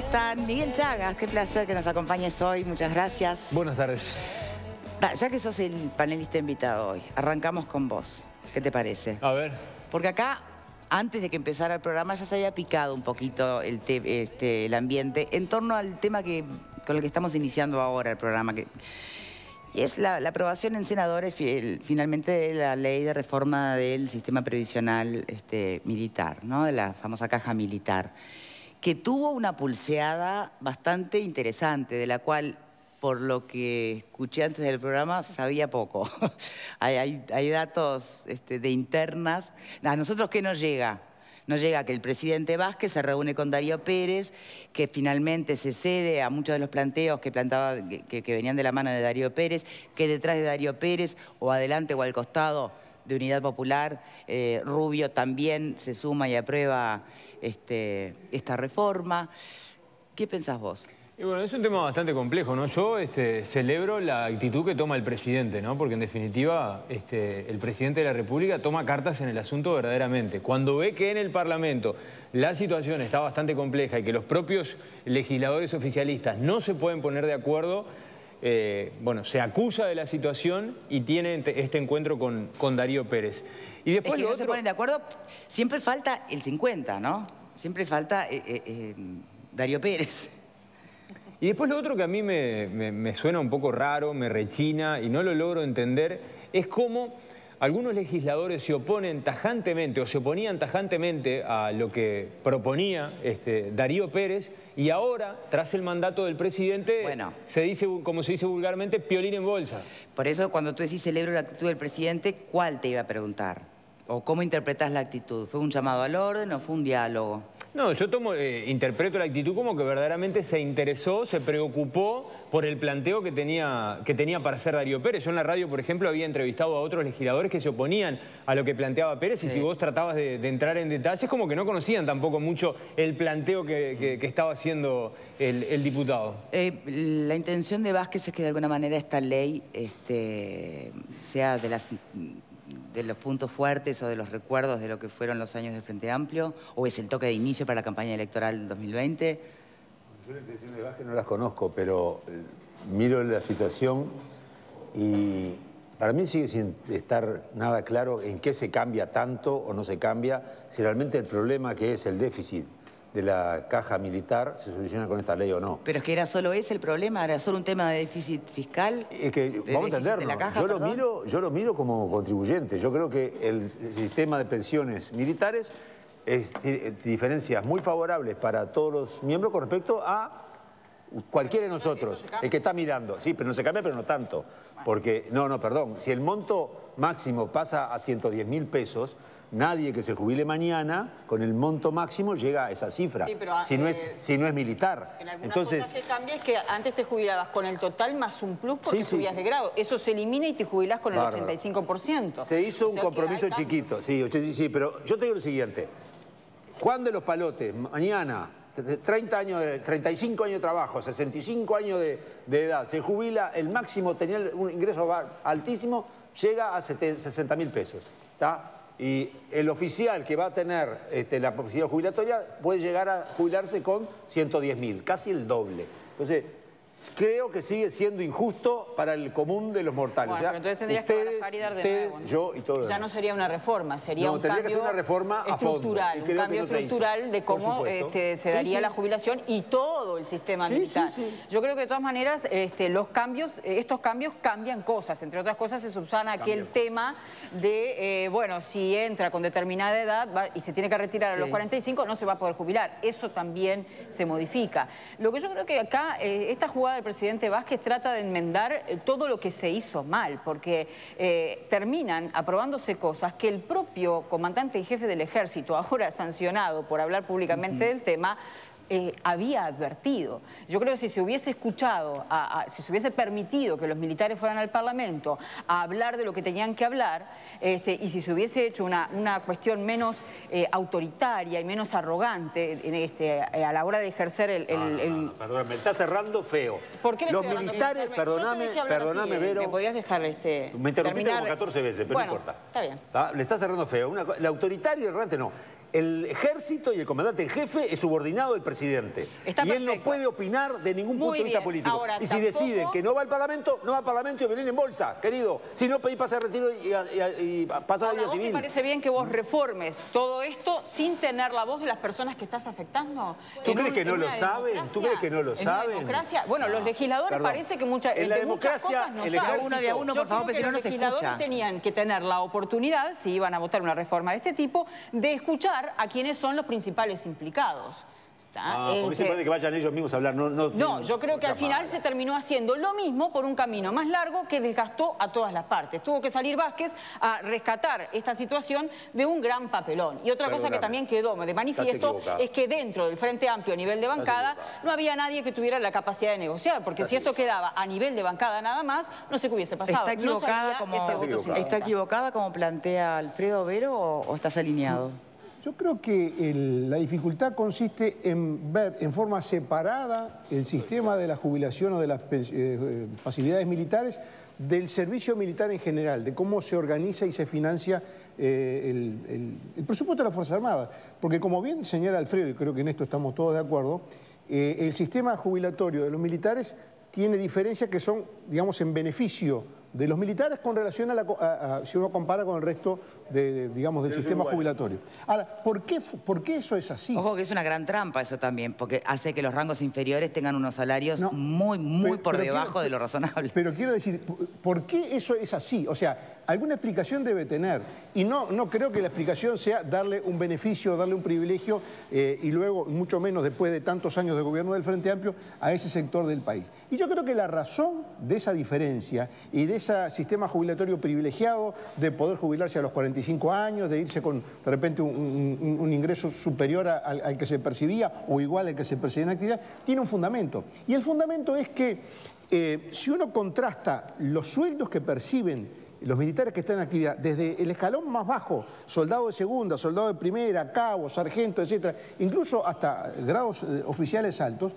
están? Miguel Chagas, qué placer que nos acompañes hoy, muchas gracias. Buenas tardes. Ya que sos el panelista invitado hoy, arrancamos con vos. ¿Qué te parece? A ver. Porque acá, antes de que empezara el programa, ya se había picado un poquito el ambiente en torno al tema con el que estamos iniciando ahora el programa, y es la aprobación en senadores finalmente de la ley de reforma del sistema previsional militar, ¿no? De la famosa caja militar, que tuvo una pulseada bastante interesante, de la cual, por lo que escuché antes del programa, sabía poco. hay datos de internas. ¿A nosotros qué nos llega? Nos llega que el presidente Vázquez se reúne con Darío Pérez, que finalmente se cede a muchos de los planteos que venían de la mano de Darío Pérez, que detrás de Darío Pérez, o adelante o al costado de Unidad Popular, Rubio también se suma y aprueba esta reforma. ¿Qué pensás vos? Y bueno, es un tema bastante complejo, ¿no? Yo celebro la actitud que toma el presidente, ¿no? Porque en definitiva el presidente de la República toma cartas en el asunto verdaderamente. Cuando ve que en el Parlamento la situación está bastante compleja y que los propios legisladores oficialistas no se pueden poner de acuerdo, bueno, se acusa de la situación y tiene este encuentro con Darío Pérez. Y después es que no se ponen de acuerdo, siempre falta el 50, ¿no? Siempre falta Darío Pérez. Y después lo otro que a mí me suena un poco raro, me rechina y no lo logro entender, es cómo algunos legisladores se oponen tajantemente o se oponían tajantemente a lo que proponía Darío Pérez, y ahora, tras el mandato del presidente, bueno, se dice, como se dice vulgarmente, piolín en bolsa. Por eso, cuando tú decís celebro la actitud del presidente, ¿cuál te iba a preguntar? ¿O cómo interpretás la actitud? ¿Fue un llamado al orden o fue un diálogo? No, yo interpreto la actitud como que verdaderamente se interesó, se preocupó por el planteo que tenía para hacer Darío Pérez. Yo en la radio, por ejemplo, había entrevistado a otros legisladores que se oponían a lo que planteaba Pérez, y si vos tratabas de entrar en detalles, como que no conocían tampoco mucho el planteo que estaba haciendo el diputado. La intención de Vázquez es que de alguna manera esta ley sea de los puntos fuertes o de los recuerdos de lo que fueron los años del Frente Amplio, o es el toque de inicio para la campaña electoral del 2020. Yo las intenciones de Vázquez no las conozco, pero miro la situación y para mí sigue sin estar nada claro en qué se cambia tanto o no se cambia, si realmente el problema que es el déficit de la caja militar se soluciona con esta ley o no. Pero es que era solo ese el problema, era solo un tema de déficit fiscal. Es que, vamos a entenderlo, yo lo miro como contribuyente. Yo creo que el sistema de pensiones militares tiene diferencias muy favorables para todos los miembros con respecto a cualquiera de nosotros, el que está mirando. Sí, pero no se cambia, pero no tanto. Porque, perdón, si el monto máximo pasa a 110.000 pesos, nadie que se jubile mañana con el monto máximo llega a esa cifra, sí, pero, si no es militar. En algunas cosas que cambia es que antes te jubilabas con el total más un plus porque subías de grado. Eso se elimina y te jubilás con el 85%. Se hizo un compromiso chiquito, sí, pero yo te digo lo siguiente. Juan de los Palotes, mañana, 35 años de trabajo, 65 años de edad, se jubila, el máximo tenía un ingreso altísimo, llega a 60.000 pesos, ¿está? Y el oficial que va a tener la posibilidad jubilatoria puede llegar a jubilarse con 110.000, casi el doble. Entonces, creo que sigue siendo injusto para el común de los mortales. Bueno, pero entonces tendrías que barajar y dar de nuevo, ¿no? Yo y todo. Ya no sería una reforma, sería un tendría cambio que ser una reforma estructural, un cambio estructural de cómo se daría la jubilación y todo el sistema militar. Yo creo que de todas maneras estos cambios cambian cosas. Entre otras cosas se subsana aquel tema de, bueno, si entra con determinada edad y se tiene que retirar a los 45, no se va a poder jubilar. Eso también se modifica. Lo que yo creo que acá, esta jugada del presidente Vázquez trata de enmendar todo lo que se hizo mal, porque terminan aprobándose cosas que el propio comandante y jefe del ejército, ahora sancionado por hablar públicamente del tema, había advertido. Yo creo que si se hubiese escuchado, si se hubiese permitido que los militares fueran al Parlamento a hablar de lo que tenían que hablar, y si se hubiese hecho una cuestión menos autoritaria y menos arrogante a la hora de ejercer Perdón, me está cerrando feo. ¿Por qué le los estoy militares, perdóname, Vero. ¿Me podías dejar me interrumpiste como 14 veces, pero no importa. Está bien. Le está cerrando feo. La autoritaria y errante no. El ejército y el comandante en jefe es subordinado del presidente. Y él no puede opinar de ningún punto de vista político. Ahora, y si deciden que no va al Parlamento, no va al Parlamento y vienen en bolsa, querido. Si no, pedí pase de retiro y pasa a la vida civil. ¿Me parece bien que vos reformes todo esto sin tener la voz de las personas que estás afectando? ¿Tú crees que no lo saben? ¿Tú crees que no lo saben? Democracia. Bueno, los legisladores parece que muchas cosas no saben. Uno de a uno, por favor, porque si no, no se escucha. Los legisladores tenían que tener la oportunidad, si iban a votar una reforma de este tipo, de escuchar a quienes son los principales implicados. Porque se puede que vayan ellos mismos a hablar. No, yo creo que al final se terminó haciendo lo mismo por un camino más largo que desgastó a todas las partes. Tuvo que salir Vázquez a rescatar esta situación de un gran papelón. Y otra cosa que también quedó de manifiesto es que dentro del Frente Amplio a nivel de bancada no había nadie que tuviera la capacidad de negociar, porque si esto quedaba a nivel de bancada nada más, no sé qué hubiese pasado. ¿Está equivocada como plantea Alfredo Vero o estás alineado? Yo creo que la dificultad consiste en ver en forma separada el sistema de la jubilación o de las facilidades militares del servicio militar en general, de cómo se organiza y se financia el presupuesto de las Fuerzas Armadas. Porque como bien señala Alfredo, y creo que en esto estamos todos de acuerdo, el sistema jubilatorio de los militares tiene diferencias que son, digamos, en beneficio de los militares con relación a si uno compara con el resto digamos, del sistema jubilatorio. Ahora, ¿por qué eso es así? Ojo que es una gran trampa eso también, porque hace que los rangos inferiores tengan unos salarios muy por debajo de lo razonable. Pero quiero decir, ¿por qué eso es así? O sea, alguna explicación debe tener. Y no creo que la explicación sea darle un beneficio, darle un privilegio y luego, mucho menos después de tantos años de gobierno del Frente Amplio, a ese sector del país. Y yo creo que la razón de esa diferencia y de ese sistema jubilatorio privilegiado de poder jubilarse a los 45 años, de irse con de repente un ingreso superior al que se percibía o igual al que se percibía en actividad, tiene un fundamento. Y el fundamento es que si uno contrasta los sueldos que perciben los militares que están en actividad, desde el escalón más bajo, soldado de segunda, soldado de primera, cabo, sargento, etcétera, incluso hasta grados oficiales altos,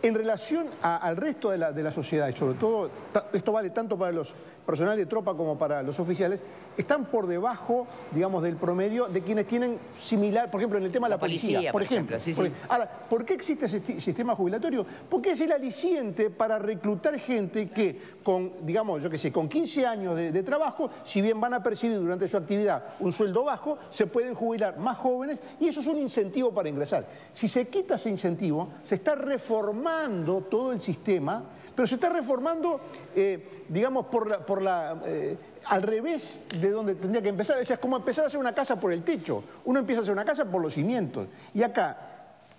en relación al resto de la sociedad, y sobre todo, esto vale tanto para los personal de tropa como para los oficiales, están por debajo, digamos, del promedio de quienes tienen similar, por ejemplo, en el tema de la policía, por ejemplo. Sí. Ahora, ¿por qué existe ese sistema jubilatorio? Porque es el aliciente para reclutar gente que con, digamos, yo qué sé, con 15 años de trabajo, si bien van a percibir durante su actividad un sueldo bajo, se pueden jubilar más jóvenes y eso es un incentivo para ingresar. Si se quita ese incentivo, se está reformando todo el sistema, pero se está reformando, digamos, al revés de donde tendría que empezar. O sea, es como empezar a hacer una casa por el techo. Uno empieza a hacer una casa por los cimientos. Y acá,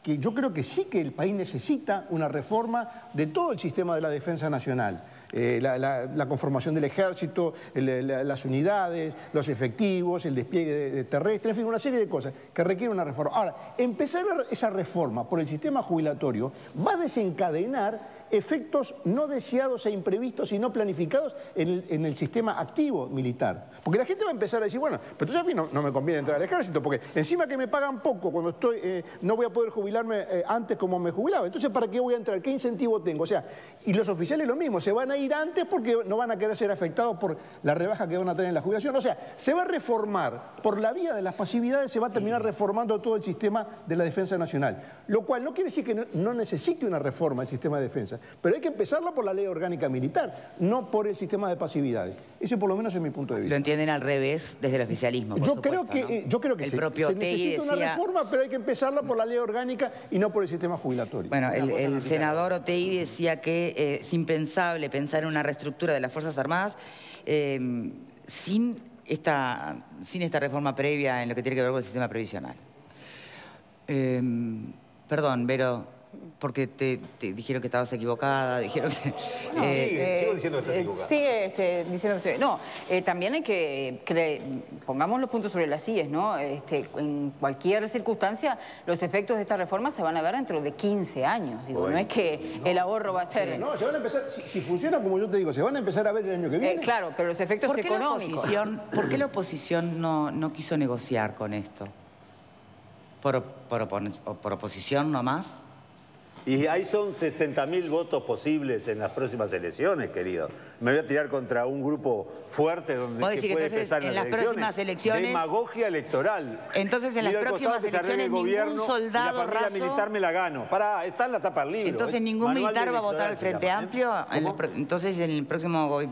que yo creo que sí que el país necesita una reforma de todo el sistema de la defensa nacional. La conformación del ejército, las unidades, los efectivos, el despliegue terrestre, en fin, una serie de cosas que requieren una reforma. Ahora, empezar esa reforma por el sistema jubilatorio va a desencadenar efectos no deseados e imprevistos y no planificados en el sistema activo militar. Porque la gente va a empezar a decir, bueno, pero entonces a mí no me conviene entrar al ejército, porque encima que me pagan poco cuando no voy a poder jubilarme antes como me jubilaba. Entonces, ¿para qué voy a entrar? ¿Qué incentivo tengo? O sea, y los oficiales lo mismo, se van a ir antes porque no van a querer ser afectados por la rebaja que van a tener en la jubilación. O sea, se va a reformar, por la vía de las pasividades, se va a terminar reformando todo el sistema de la defensa nacional. Lo cual no quiere decir que no necesite una reforma del sistema de defensa. Pero hay que empezarla por la ley orgánica militar, no por el sistema de pasividades. Ese por lo menos es mi punto de vista. Lo entienden al revés desde el oficialismo, por supuesto, ¿no? Yo creo que el propio se necesita una reforma, pero hay que empezarla por la ley orgánica y no por el sistema jubilatorio. Bueno, el senador Otegi decía que es impensable pensar en una reestructura de las Fuerzas Armadas sin esta reforma previa en lo que tiene que ver con el sistema previsional. Perdón, Vero, porque te dijeron que estabas equivocada, dijeron que... sigo diciendo que estás equivocada. Sigue diciendo que... No, también hay que pongamos los puntos sobre las IES, ¿no? En cualquier circunstancia, los efectos de esta reforma se van a ver dentro de 15 años. Digo, no es que el ahorro va a ser... No, se van a empezar, si funciona como yo te digo, se van a empezar a ver el año que viene. Claro, pero los efectos económicos... ¿Por qué la oposición no quiso negociar con esto? ¿Por oposición nomás? Y ahí son 70.000 votos posibles en las próximas elecciones, querido. Me voy a tirar contra un grupo fuerte donde que puede pesar en las próximas elecciones. Demagogia electoral. Entonces en las próximas elecciones ningún soldado raso... La familia militar me la gano. Pará, está en la tapa del libro. Entonces ningún militar va a votar al Frente Amplio. Entonces en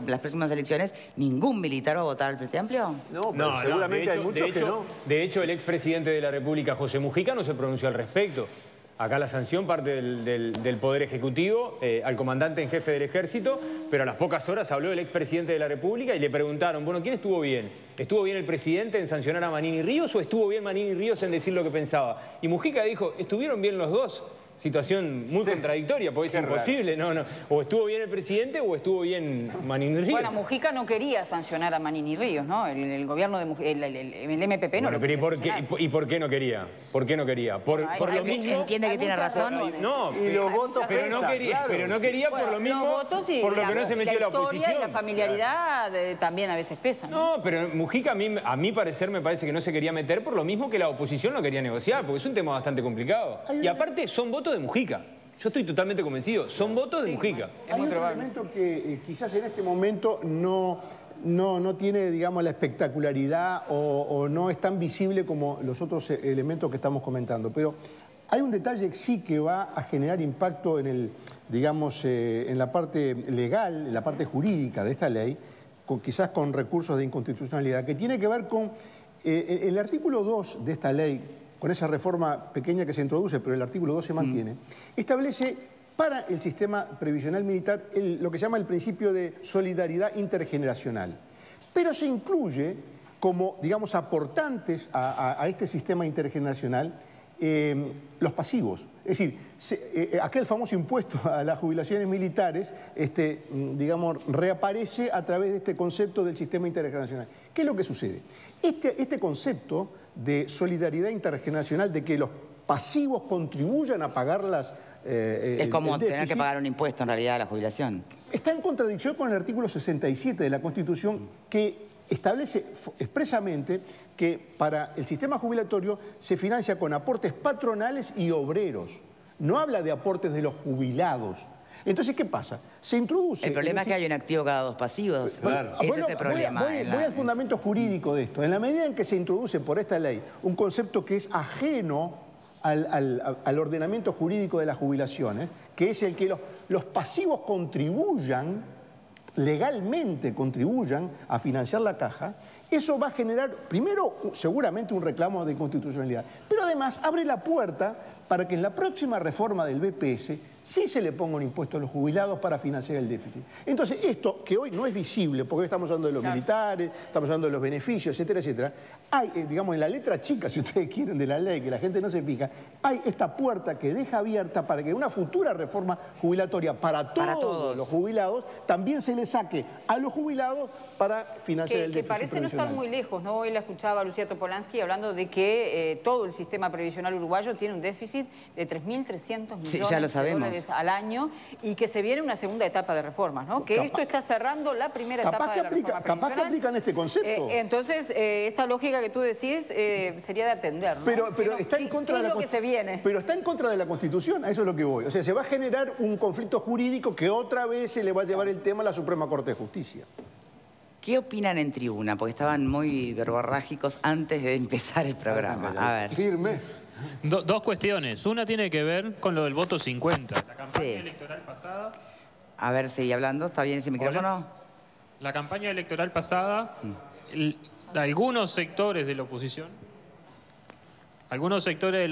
las próximas elecciones ningún militar va a votar al Frente Amplio. No, seguramente hay muchos que no. De hecho, el expresidente de la República, José Mujica, no se pronunció al respecto. Acá la sanción parte del Poder Ejecutivo al comandante en jefe del Ejército, pero a las pocas horas habló el expresidente de la República y le preguntaron, bueno, ¿quién estuvo bien? ¿Estuvo bien el presidente en sancionar a Manini Ríos o estuvo bien Manini Ríos en decir lo que pensaba? Y Mujica dijo, estuvieron bien los dos. Situación muy contradictoria, porque es imposible, no. O estuvo bien el presidente o estuvo bien Manini Ríos. Bueno, Mujica no quería sancionar a Manini Ríos, ¿no? El gobierno de el MPP no lo quería sancionar. ¿Y por qué no quería? ¿Por qué no quería? Por lo mismo... Entiende que tiene razón. No, y los votos pero no quería por lo mismo, por lo que no se metió la oposición. Y la familiaridad también a veces pesan. No, pero Mujica a mi parecer me parece que no se quería meter por lo mismo que la oposición no quería negociar, porque es un tema bastante complicado. Y aparte son votos de Mujica. Yo estoy totalmente convencido. Son votos de Mujica. Hay un elemento que quizás en este momento no tiene, digamos, la espectacularidad o no es tan visible como los otros elementos que estamos comentando. Pero hay un detalle que sí que va a generar impacto en en la parte legal, en la parte jurídica de esta ley, quizás con recursos de inconstitucionalidad, que tiene que ver con el artículo 2 de esta ley, con esa reforma pequeña que se introduce, pero el artículo 2 se mantiene, establece para el sistema previsional militar lo que se llama el principio de solidaridad intergeneracional. Pero se incluye como, digamos, aportantes a este sistema intergeneracional los pasivos. Es decir, aquel famoso impuesto a las jubilaciones militares, digamos, reaparece a través de este concepto del sistema intergeneracional. ¿Qué es lo que sucede? Este concepto de solidaridad intergeneracional, de que los pasivos contribuyan a pagar es como tener que pagar un impuesto en realidad a la jubilación. Está en contradicción con el artículo 67 de la Constitución, que establece expresamente que para el sistema jubilatorio se financia con aportes patronales y obreros. No habla de aportes de los jubilados. Entonces, ¿qué pasa? Se introduce... El problema es que hay un activo cada dos pasivos. Claro. Ese es el problema. Voy al fundamento jurídico de esto. En la medida en que se introduce por esta ley un concepto que es ajeno al ordenamiento jurídico de las jubilaciones, que es el que los pasivos legalmente contribuyan a financiar la caja, eso va a generar, primero, seguramente un reclamo de inconstitucionalidad, pero además abre la puerta para que en la próxima reforma del BPS sí se le ponga un impuesto a los jubilados para financiar el déficit. Entonces, esto que hoy no es visible, porque hoy estamos hablando de los militares, estamos hablando de los beneficios, etcétera, etcétera, hay, digamos, en la letra chica, si ustedes quieren, de la ley, que la gente no se fija, hay esta puerta que deja abierta para que una futura reforma jubilatoria para todos los jubilados también se le saque a los jubilados para financiar el déficit. Que parece no estar muy lejos, ¿no? Hoy la escuchaba a Lucía Topolansky hablando de que todo el sistema previsional uruguayo tiene un déficit de 3.300 millones de dólares al año y que se viene una segunda etapa de reformas, ¿no? Que esto está cerrando la primera etapa de la reforma previsional. Capaz que aplican este concepto. Entonces, esta lógica que tú decís sería de atender, ¿no? Pero está en contra de la Constitución. Pero está en contra de la Constitución, a eso es lo que voy. O sea, se va a generar un conflicto jurídico que otra vez se le va a llevar el tema a la Suprema Corte de Justicia. ¿Qué opinan en tribuna? Porque estaban muy verborrágicos antes de empezar el programa. A ver. Firme. Dos cuestiones. Una tiene que ver con lo del voto 50. La campaña electoral pasada... A ver, seguí hablando. ¿Está bien ese micrófono? Hola. La campaña electoral pasada, algunos sectores de la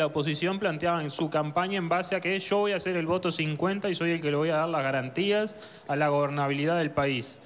oposición planteaban su campaña en base a que yo voy a hacer el voto 50 y soy el que le voy a dar las garantías a la gobernabilidad del país.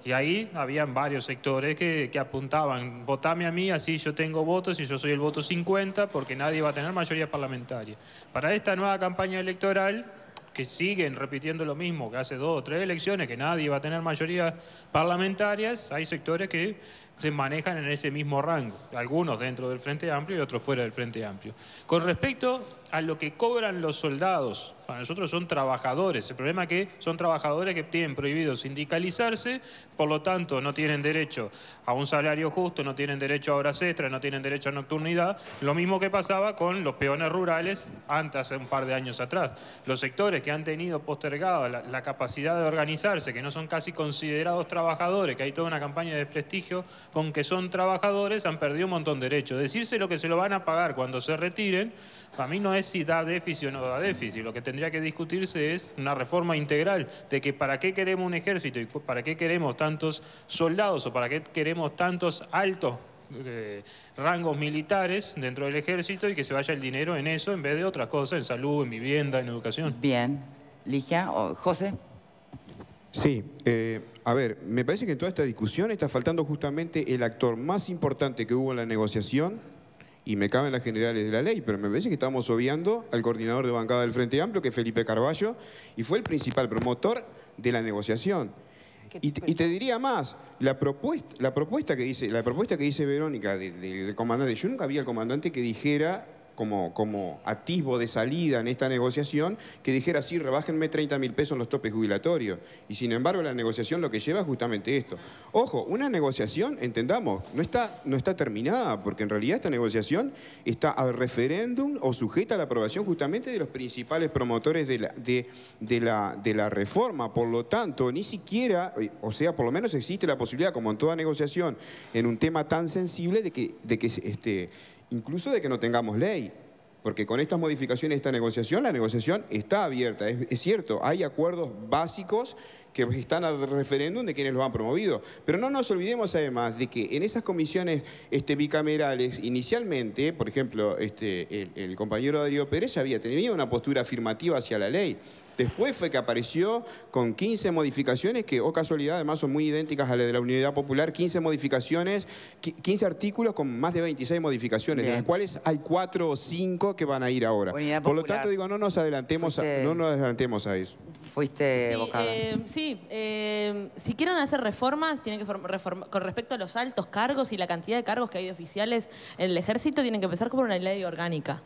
Y ahí habían varios sectores que apuntaban, votame a mí, así yo tengo votos y yo soy el voto 50 porque nadie va a tener mayoría parlamentaria. Para esta nueva campaña electoral, que siguen repitiendo lo mismo que hace 2 o 3 elecciones, que nadie va a tener mayoría parlamentarias, hay sectores que se manejan en ese mismo rango, algunos dentro del Frente Amplio y otros fuera del Frente Amplio. Con respecto a lo que cobran los soldados, para nosotros son trabajadores. El problema es que son trabajadores que tienen prohibido sindicalizarse, por lo tanto no tienen derecho a un salario justo, no tienen derecho a horas extras, no tienen derecho a nocturnidad. Lo mismo que pasaba con los peones rurales antes, hace un par de años atrás. Los sectores que han tenido postergada la capacidad de organizarse, que no son casi considerados trabajadores, que hay toda una campaña de desprestigio con que son trabajadores, han perdido un montón de derechos. Decirse lo que se lo van a pagar cuando se retiren, para mí no es si da déficit o no da déficit. Lo que tendría que discutirse es una reforma integral de que para qué queremos un ejército y para qué queremos tantos soldados o para qué queremos tantos altos rangos militares dentro del ejército y que se vaya el dinero en eso en vez de otras cosas, en salud, en vivienda, en educación. Bien. Ligia o José. Sí, a ver, me parece que en toda esta discusión está faltando justamente el actor más importante que hubo en la negociación, y me caben las generales de la ley, pero me parece que estamos obviando al coordinador de bancada del Frente Amplio, que es Felipe Carballo, y fue el principal promotor de la negociación. Y te diría más, la propuesta que dice Verónica del comandante, yo nunca vi al comandante que dijera, como atisbo de salida en esta negociación, que dijera, sí, rebájenme 30.000 pesos en los topes jubilatorios. Y sin embargo, la negociación lo que lleva es justamente esto. Ojo, una negociación, entendamos, no está terminada, porque en realidad esta negociación está al referéndum o sujeta a la aprobación justamente de los principales promotores de la reforma. Por lo tanto, ni siquiera, o sea, por lo menos existe la posibilidad, como en toda negociación, en un tema tan sensible, incluso de que no tengamos ley, porque con estas modificaciones de esta negociación, la negociación está abierta. Es cierto, hay acuerdos básicos que están al referéndum de quienes lo han promovido. Pero no nos olvidemos además de que en esas comisiones bicamerales, inicialmente, por ejemplo, el compañero Darío Pérez había tenido una postura afirmativa hacia la ley. Después fue que apareció con 15 modificaciones que, oh casualidad, además son muy idénticas a las de la Unidad Popular, 15 modificaciones, 15 artículos con más de 26 modificaciones, de las cuales hay 4 o 5 que van a ir ahora. Por lo tanto, digo, no nos adelantemos a eso. Fuiste evocada. Sí, si quieren hacer reformas, tienen que con respecto a los altos cargos y la cantidad de cargos que hay de oficiales en el ejército, tienen que empezar por una ley orgánica.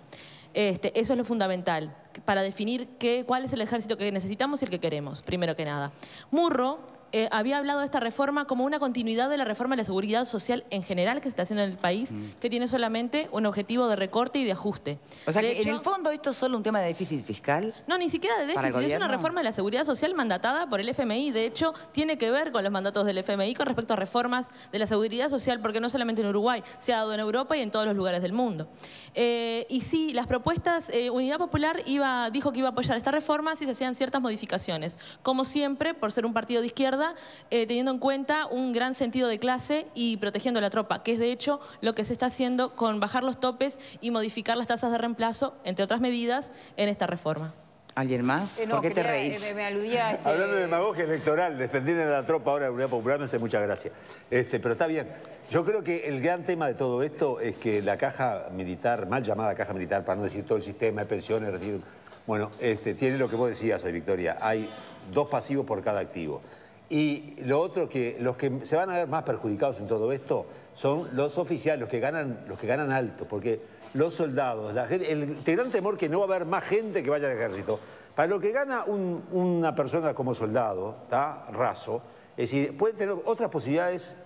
Eso es lo fundamental, para definir cuál es el ejército que necesitamos y el que queremos, primero que nada. Murro había hablado de esta reforma como una continuidad de la reforma de la seguridad social en general que se está haciendo en el país, que tiene solamente un objetivo de recorte y de ajuste. O sea, que en el fondo esto es solo un tema de déficit fiscal. No, ni siquiera de déficit, es una reforma de la seguridad social mandatada por el FMI. De hecho, tiene que ver con los mandatos del FMI con respecto a reformas de la seguridad social, porque no solamente en Uruguay, se ha dado en Europa y en todos los lugares del mundo. Y sí, las propuestas, Unidad Popular dijo que iba a apoyar esta reforma si se hacían ciertas modificaciones. Como siempre, por ser un partido de izquierda, teniendo en cuenta un gran sentido de clase y protegiendo a la tropa, que es de hecho lo que se está haciendo con bajar los topes y modificar las tasas de reemplazo, entre otras medidas, en esta reforma. ¿Alguien más? ¿Por qué te reís? Me aludía a Hablando de demagogia electoral, defendiendo a la tropa ahora de la Unidad Popular, me hace mucha gracia. Pero está bien. Yo creo que el gran tema de todo esto es que la caja militar, mal llamada caja militar, para no decir todo el sistema de pensiones, retiro, bueno, tiene lo que vos decías hoy, Victoria. Hay 2 pasivos por cada activo. Y lo otro, que los que se van a ver más perjudicados en todo esto son los oficiales, los que ganan alto, porque los soldados, el gran temor que no va a haber más gente que vaya al ejército. Para lo que gana una persona como soldado, ¿tá? Raso, es decir, puede tener otras posibilidades.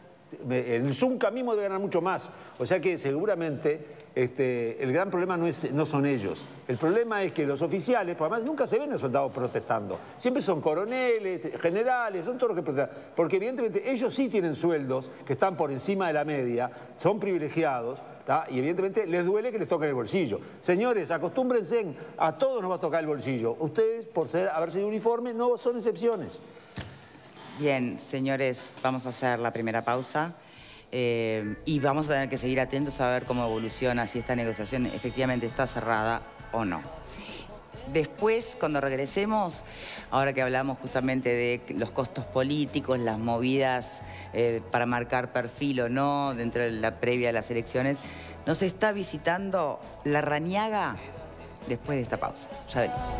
El Zunca mismo debe ganar mucho más. O sea que seguramente el gran problema no son ellos. El problema es que los oficiales, pues además nunca se ven los soldados protestando. Siempre son coroneles, generales, son todos los que protestan. Porque evidentemente ellos sí tienen sueldos que están por encima de la media, son privilegiados, ¿tá? Y evidentemente les duele que les toquen el bolsillo. Señores, acostúmbrense, a todos nos va a tocar el bolsillo. Ustedes, por haber sido uniformes, no son excepciones. Bien, señores, vamos a hacer la primera pausa y vamos a tener que seguir atentos a ver cómo evoluciona, si esta negociación efectivamente está cerrada o no. Después, cuando regresemos, ahora que hablamos justamente de los costos políticos, las movidas para marcar perfil o no dentro de la previa de las elecciones, nos está visitando Larrañaga después de esta pausa. Ya venimos.